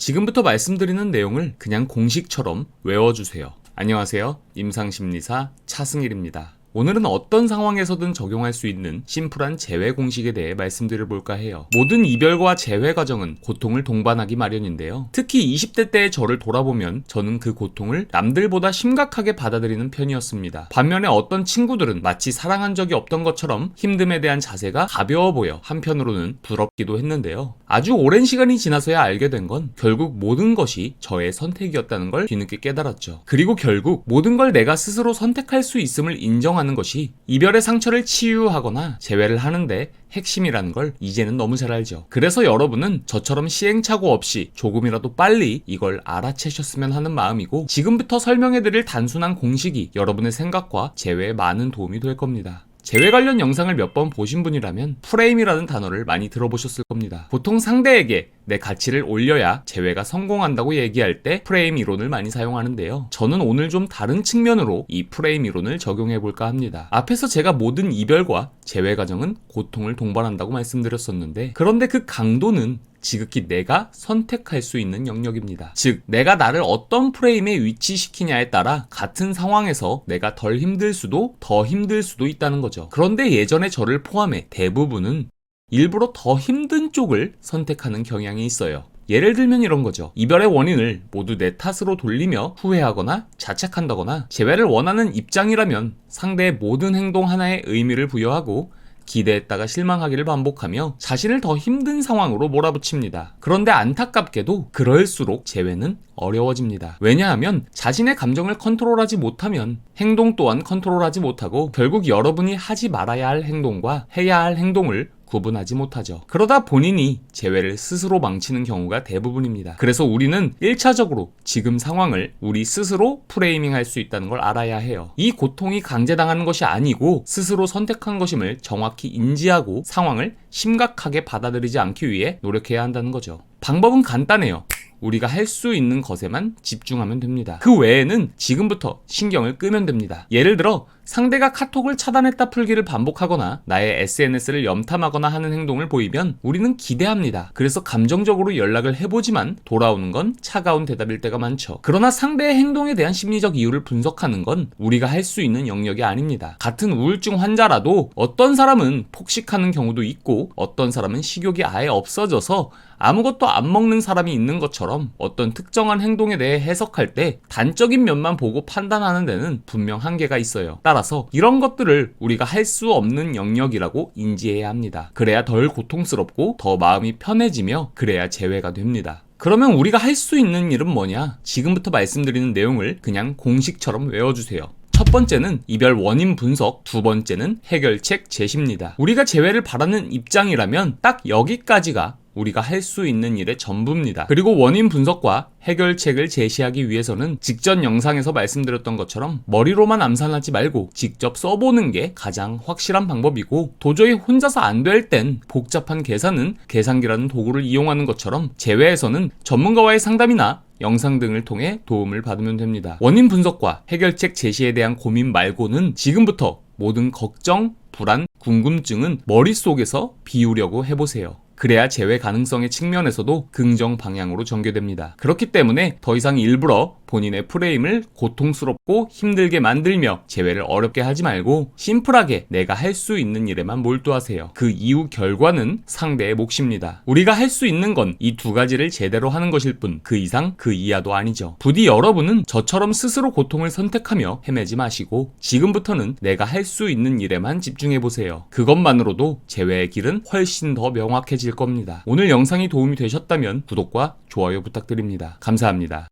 지금부터 말씀드리는 내용을 그냥 공식처럼 외워주세요. 안녕하세요. 임상심리사 차승일입니다. 오늘은 어떤 상황에서든 적용할 수 있는 심플한 재회 공식에 대해 말씀드려볼까 해요. 모든 이별과 재회 과정은 고통을 동반하기 마련인데요. 특히 20대 때의 저를 돌아보면 저는 그 고통을 남들보다 심각하게 받아들이는 편이었습니다. 반면에 어떤 친구들은 마치 사랑한 적이 없던 것처럼 힘듦에 대한 자세가 가벼워 보여 한편으로는 부럽기도 했는데요. 아주 오랜 시간이 지나서야 알게 된 건 결국 모든 것이 저의 선택이었다는 걸 뒤늦게 깨달았죠. 그리고 결국 모든 걸 내가 스스로 선택할 수 있음을 인정하는 것이 이별의 상처를 치유하거나 재회를 하는데 핵심이라는 걸 이제는 너무 잘 알죠. 그래서 여러분은 저처럼 시행착오 없이 조금이라도 빨리 이걸 알아채셨으면 하는 마음이고, 지금부터 설명해드릴 단순한 공식이 여러분의 생각과 재회에 많은 도움이 될 겁니다. 재회 관련 영상을 몇 번 보신 분이라면 프레임이라는 단어를 많이 들어보셨을 겁니다. 보통 상대에게 내 가치를 올려야 재회가 성공한다고 얘기할 때 프레임 이론을 많이 사용하는데요. 저는 오늘 좀 다른 측면으로 이 프레임 이론을 적용해볼까 합니다. 앞에서 제가 모든 이별과 재회 과정은 고통을 동반한다고 말씀드렸었는데, 그런데 그 강도는 지극히 내가 선택할 수 있는 영역입니다. 즉, 내가 나를 어떤 프레임에 위치시키냐에 따라 같은 상황에서 내가 덜 힘들 수도 더 힘들 수도 있다는 거죠. 그런데 예전에 저를 포함해 대부분은 일부러 더 힘든 쪽을 선택하는 경향이 있어요. 예를 들면 이런 거죠. 이별의 원인을 모두 내 탓으로 돌리며 후회하거나 자책한다거나, 재회를 원하는 입장이라면 상대의 모든 행동 하나에 의미를 부여하고 기대했다가 실망하기를 반복하며 자신을 더 힘든 상황으로 몰아붙입니다. 그런데 안타깝게도 그럴수록 재회는 어려워집니다. 왜냐하면 자신의 감정을 컨트롤하지 못하면 행동 또한 컨트롤하지 못하고 결국 여러분이 하지 말아야 할 행동과 해야 할 행동을 구분하지 못하죠. 그러다 본인이 재회를 스스로 망치는 경우가 대부분입니다. 그래서 우리는 1차적으로 지금 상황을 우리 스스로 프레이밍할 수 있다는 걸 알아야 해요. 이 고통이 강제당하는 것이 아니고 스스로 선택한 것임을 정확히 인지하고 상황을 심각하게 받아들이지 않기 위해 노력해야 한다는 거죠. 방법은 간단해요. 우리가 할 수 있는 것에만 집중하면 됩니다. 그 외에는 지금부터 신경을 끄면 됩니다. 예를 들어 상대가 카톡을 차단했다 풀기를 반복하거나 나의 SNS를 염탐하거나 하는 행동을 보이면 우리는 기대합니다. 그래서 감정적으로 연락을 해보지만 돌아오는 건 차가운 대답일 때가 많죠. 그러나 상대의 행동에 대한 심리적 이유를 분석하는 건 우리가 할 수 있는 영역이 아닙니다. 같은 우울증 환자라도 어떤 사람은 폭식하는 경우도 있고 어떤 사람은 식욕이 아예 없어져서 아무것도 안 먹는 사람이 있는 것처럼 어떤 특정한 행동에 대해 해석할 때 단적인 면만 보고 판단하는 데는 분명 한계가 있어요. 따라서 이런 것들을 우리가 할 수 없는 영역이라고 인지해야 합니다. 그래야 덜 고통스럽고 더 마음이 편해지며 그래야 재회가 됩니다. 그러면 우리가 할 수 있는 일은 뭐냐? 지금부터 말씀드리는 내용을 그냥 공식처럼 외워주세요. 첫 번째는 이별 원인 분석, 두 번째는 해결책 제시입니다. 우리가 재회를 바라는 입장이라면 딱 여기까지가 우리가 할 수 있는 일의 전부입니다. 그리고 원인 분석과 해결책을 제시하기 위해서는 직전 영상에서 말씀드렸던 것처럼 머리로만 암산하지 말고 직접 써보는 게 가장 확실한 방법이고, 도저히 혼자서 안 될 땐 복잡한 계산은 계산기라는 도구를 이용하는 것처럼 재회에서는 전문가와의 상담이나 영상 등을 통해 도움을 받으면 됩니다. 원인 분석과 해결책 제시에 대한 고민 말고는 지금부터 모든 걱정, 불안, 궁금증은 머릿속에서 비우려고 해보세요. 그래야 재회 가능성의 측면에서도 긍정 방향으로 전개됩니다. 그렇기 때문에 더 이상 일부러 본인의 프레임을 고통스럽고 힘들게 만들며 재회를 어렵게 하지 말고 심플하게 내가 할 수 있는 일에만 몰두하세요. 그 이후 결과는 상대의 몫입니다. 우리가 할 수 있는 건 이 두 가지를 제대로 하는 것일 뿐 그 이상 그 이하도 아니죠. 부디 여러분은 저처럼 스스로 고통을 선택하며 헤매지 마시고 지금부터는 내가 할 수 있는 일에만 집중해보세요. 그것만으로도 재회의 길은 훨씬 더 명확해질 겁니다. 오늘 영상이 도움이 되셨다면 구독과 좋아요 부탁드립니다. 감사합니다.